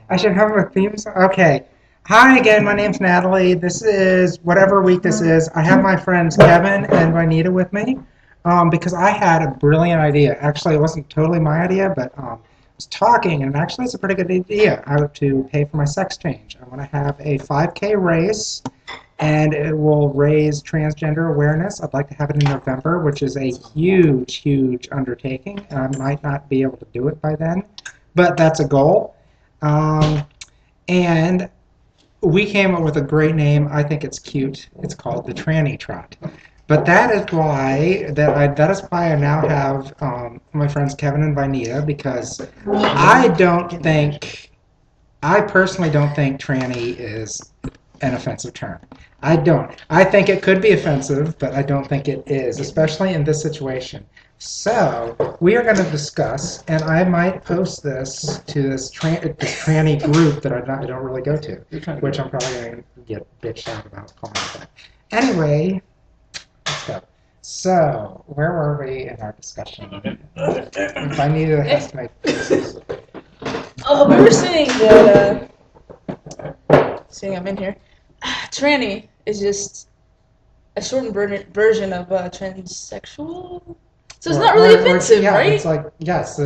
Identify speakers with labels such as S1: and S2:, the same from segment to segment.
S1: I should have a theme song. Okay. Hi again. My name's Natalie. This is whatever week this is. I have my friends Kevin and Juanita with me because I had a brilliant idea. Actually, it wasn't totally my idea, but I was talking, and actually, it's a pretty good idea. I have to pay for my sex change. I want to have a 5K race, and it will raise transgender awareness. I'd like to have it in November, which is a huge, huge undertaking, and I might not be able to do it by then, but that's a goal. Um, and we came up with a great name. I think it's cute. It's called the Tranny Trot. But that is why I now have my friends Kevin and Vinita, because I personally don't think tranny is an offensive term. I don't. I think it could be offensive, but I don't think it is, especially in this situation. So we are going to discuss, and I might post this to this tranny group that I don't really go to, which I'm probably going to get bitched out about calling it that. Anyway, let's go. So where were we in our discussion? If I needed a has to make faces.
S2: We were saying that, seeing I'm in here, tranny is just a shortened version of transsexual. So it's not really offensive,
S1: yeah,
S2: right?
S1: It's like, yes.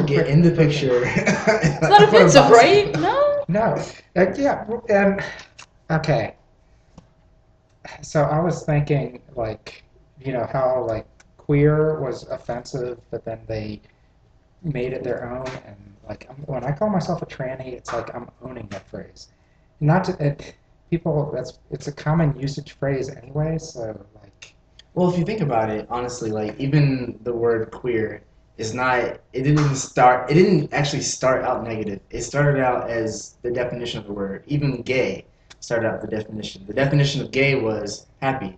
S3: Get in the picture.
S2: It's not offensive, right? No?
S1: No. Yeah, and, okay. So I was thinking, like, how, like, queer was offensive, but then they made it their own, and, like, when I call myself a tranny, it's like I'm owning that phrase. Not to, it's a common usage phrase anyway, so, like.
S3: Well, if you think about it, honestly, like even the word queer is not. It didn't actually start out negative. It started out as the definition of the word. Even gay started out the definition. The definition of gay was happy.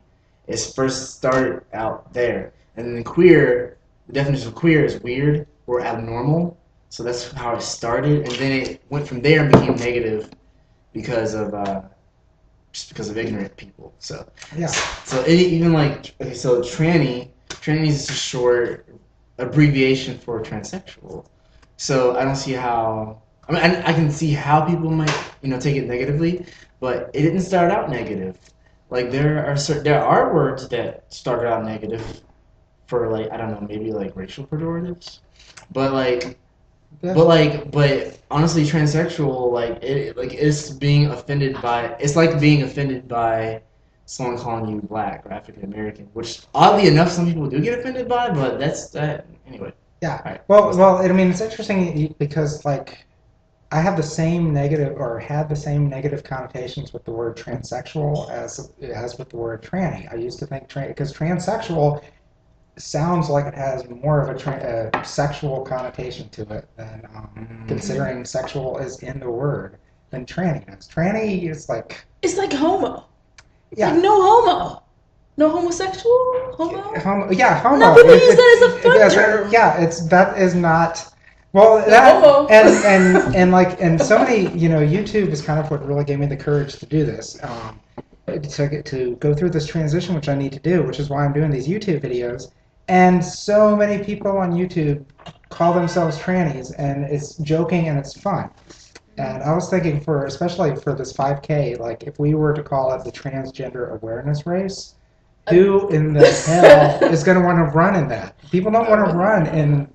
S3: It first started out there, and then queer. The definition of queer is weird or abnormal. So that's how it started, and then it went from there and became negative because of just because of ignorant people. So
S1: Yeah.
S3: So even like so tranny is a short abbreviation for transsexual. So I don't see how. I mean, I can see how people might take it negatively, but it didn't start out negative. Like there are words that started out negative for like I don't know maybe like racial pejoratives, but like but honestly, transsexual it's like being offended by someone calling you black or African American, which oddly enough some people do get offended by, but that's that anyway.
S1: Yeah.
S3: Right.
S1: Well, I mean, it's interesting because like I have the same negative or had the same negative connotations with the word transsexual as with the word tranny. I used to think because transsexual sounds like it has more of a sexual connotation to it than considering sexual is in the word than tranny does. Tranny is like.
S2: It's like homo.
S1: Yeah.
S2: Like no homo. No homosexual? Homo?
S1: Yeah, homo.
S2: No, people use that as a fun term.
S1: Yeah, that is not. Well,
S2: No
S1: that
S2: homo.
S1: and so many, YouTube is kind of what really gave me the courage to do this. To go through this transition, which I need to do, which is why I'm doing these YouTube videos. And so many people on YouTube call themselves trannies, and it's joking and it's fun. And I was thinking especially for this 5K, like if we were to call it the transgender awareness race, who in the hell is going to want to run in that? People don't want to run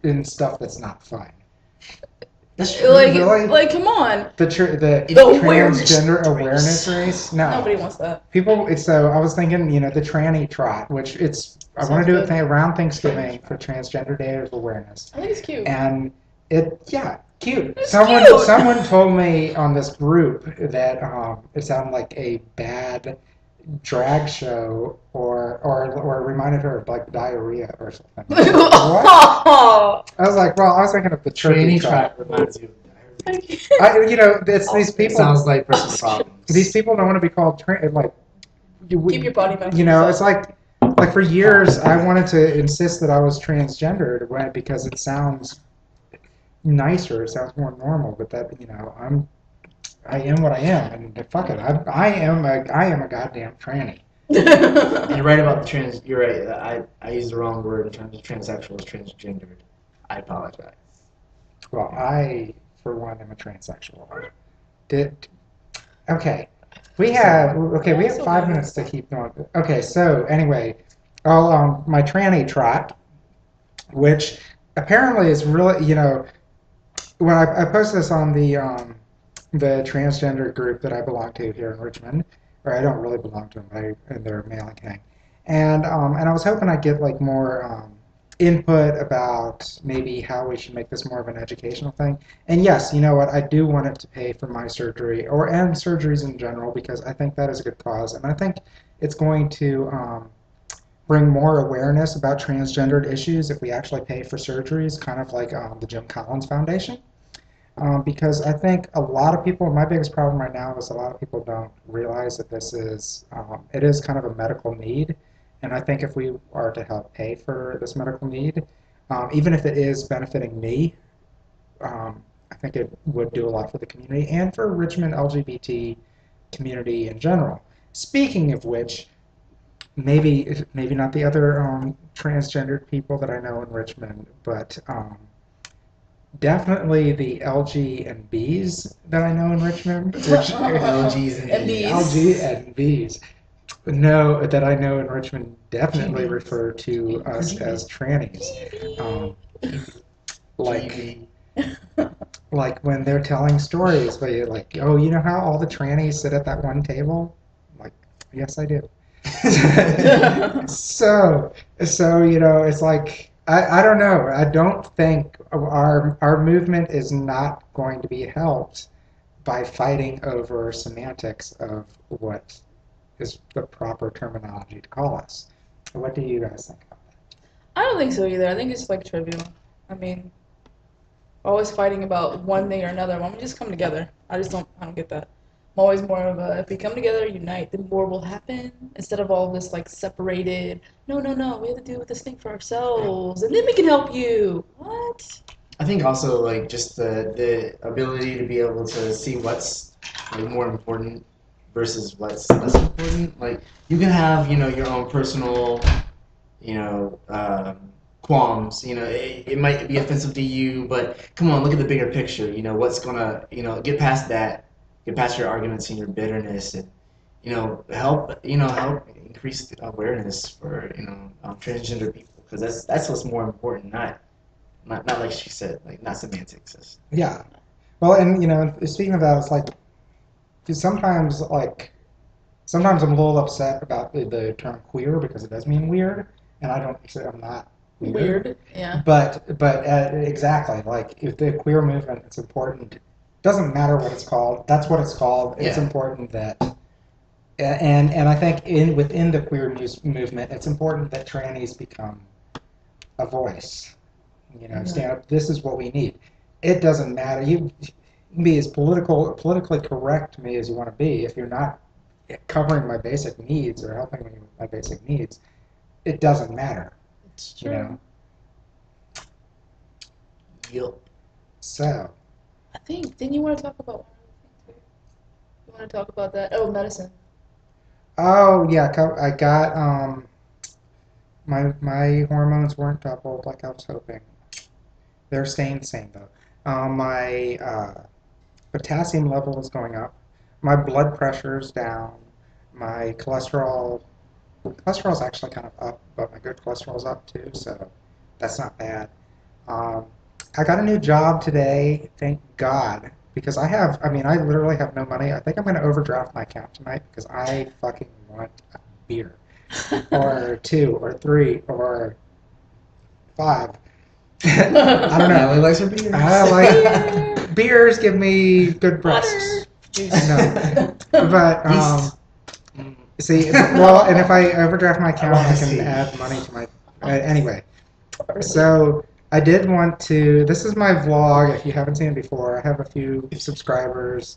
S1: in stuff that's not fun.
S3: That's true.
S1: Really?
S2: Like, come on.
S1: The transgender awareness race? No.
S2: Nobody wants that.
S1: So I was thinking, the tranny trot, which I want to do it around Thanksgiving for Transgender Day of Awareness.
S2: I think it's cute.
S1: And cute.
S2: It's
S1: Someone told me on this group that it sounded like a bad drag show or reminded her of like diarrhea or something. What? I was like, well, I was thinking of the
S3: tranny trot reminds you of
S1: diarrhea. It's these people.
S3: Sounds like personal problems.
S1: These people don't want to be called like.
S2: Keep your body back.
S1: It's like for years I wanted to insist that I was transgendered because it sounds nicer, it sounds more normal, but that I am what I am, and fuck it, I am a goddamn tranny.
S3: You're right about the trans. You're right. I used the wrong word in terms of transsexual is transgendered. I apologize.
S1: Well, I for one, I'm a transsexual. Did okay. We have 5 minutes to keep going. Okay, so anyway, my tranny trot, which apparently is really, when I posted this on the transgender group that I belong to here in Richmond, or I don't really belong to them, in their mailing hang, and I was hoping I'd get like more input about maybe how we should make this more of an educational thing. And yes, you know what, I do want it to pay for my surgery and surgeries in general because I think that is a good cause, and I think it's going to bring more awareness about transgendered issues if we actually pay for surgeries, kind of like the Jim Collins Foundation. Because I think a lot of people, my biggest problem right now is a lot of people don't realize that it is kind of a medical need. And I think if we are to help pay for this medical need, even if it is benefiting me, I think it would do a lot for the community and for Richmond LGBT community in general. Speaking of which, maybe not the other transgendered people that I know in Richmond, but definitely the LG and Bs that I know in Richmond, which
S3: LGs and
S2: Bs.
S1: LG and Bs know that I know in Richmond definitely refer to us as trannies. Like
S3: GB.
S1: like when they're telling stories, where you're like, oh, you know how all the trannies sit at that one table? I'm like, yes, I do. so it's like I don't know. I don't think our movement is not going to be helped by fighting over semantics of what is the proper terminology to call us. What do you guys think about
S2: I don't think so either. I think it's like trivial. I mean, always fighting about one thing or another. Why don't we just come together? I don't get that. I'm always more of a, if we come together, unite, then more will happen. Instead of all this like separated, no, we have to do this thing for ourselves, and then we can help you. What?
S3: I think also like just the ability to be able to see what's like more important versus what's less important. Like you can have your own personal you know qualms. It might be offensive to you, but come on, look at the bigger picture. What's gonna get past that, get past your arguments and your bitterness, and help increase the awareness for transgender people because that's what's more important, not like she said, like not semantics.
S1: it? Yeah. Well, and speaking of that, it's like 'cause sometimes I'm a little upset about the term queer because it does mean weird, and I don't say I'm not weird.
S2: Yeah.
S1: But exactly, like if the queer movement is important, it doesn't matter what it's called. That's what it's called. It's
S3: Yeah.
S1: important that, and I think within the queer movement, it's important that trannies become a voice. Stand up. This is what we need. It doesn't matter. You can be as politically correct to me as you want to be. If you're not covering my basic needs or helping me with my basic needs, it doesn't matter.
S2: It's
S1: You
S2: true.
S1: know.
S3: Yup.
S1: So.
S2: I think, didn't you want to talk about one other thing too? You want to talk about that? Oh, medicine.
S1: Oh yeah, I got my hormones weren't doubled like I was hoping. They're staying the same though. My potassium level is going up. My blood pressure is down. My cholesterol is actually kind of up, but my good cholesterol is up too, so that's not bad. Um, I got a new job today, thank God, because I literally have no money. I think I'm going to overdraft my account tonight because I fucking want a beer, or two, or three, or five. I don't know.
S3: Natalie likes her beers.
S1: I like beers. Give me good breasts.
S2: Juice.
S1: No, but
S3: Yeast.
S1: see, well, and if I overdraft my account, I can
S3: see.
S1: add money to my. Anyway, so I did want to. This is my vlog. If you haven't seen it before, I have a few subscribers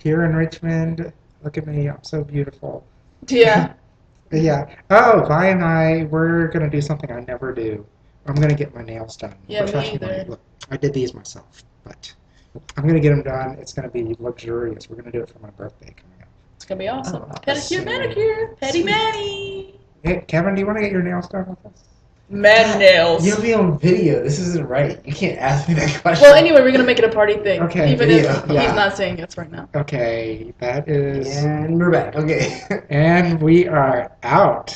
S1: here in Richmond. Look at me, I'm so beautiful.
S2: Yeah.
S1: Yeah. Oh, Vi and we're gonna do something I never do. I'm gonna get my nails done
S2: Yeah, me
S1: professionally.
S2: either.
S1: Look, I did these myself, but I'm gonna get them done. It's gonna be luxurious. We're gonna do it for my birthday coming up.
S2: It's gonna be awesome.
S3: Oh,
S2: Pedicure,
S3: sweet.
S2: manicure, petty
S3: Sweet.
S2: manny.
S1: Hey, Kevin, do you want to get your nails done with us?
S2: Man nails.
S3: You'll be on video. This isn't right. You can't ask me that question.
S2: Well, anyway, we're gonna make it a party thing.
S1: Okay,
S2: Even
S3: video.
S2: if
S1: Yeah.
S2: he's not saying yes right now.
S1: Okay, that is.
S3: And we're back. Okay.
S1: And we are out.